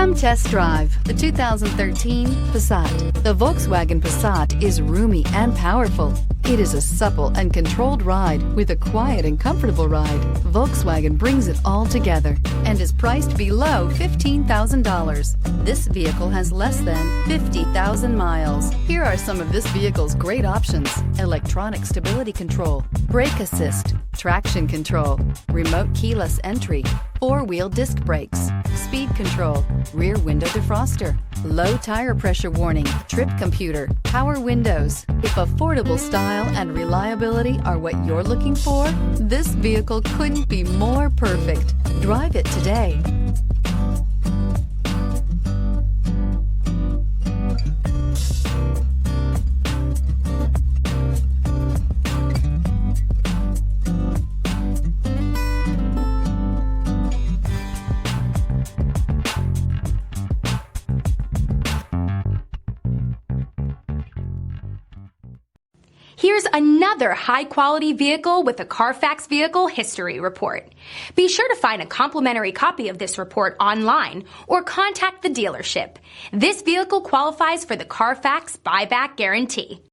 Come test drive the 2013 Passat. The Volkswagen Passat is roomy and powerful. It is a supple and controlled ride with a quiet and comfortable ride. Volkswagen brings it all together and is priced below $15,000. This vehicle has less than 50,000 miles. Here are some of this vehicle's great options: electronic stability control, brake assist, traction control, remote keyless entry, four-wheel disc brakes, speed control, rear window defroster, low tire pressure warning, trip computer, power windows. If affordable style and reliability are what you're looking for, this vehicle couldn't be more perfect. Drive it today. Here's another high-quality vehicle with a Carfax Vehicle History Report. Be sure to find a complimentary copy of this report online or contact the dealership. This vehicle qualifies for the Carfax Buyback Guarantee.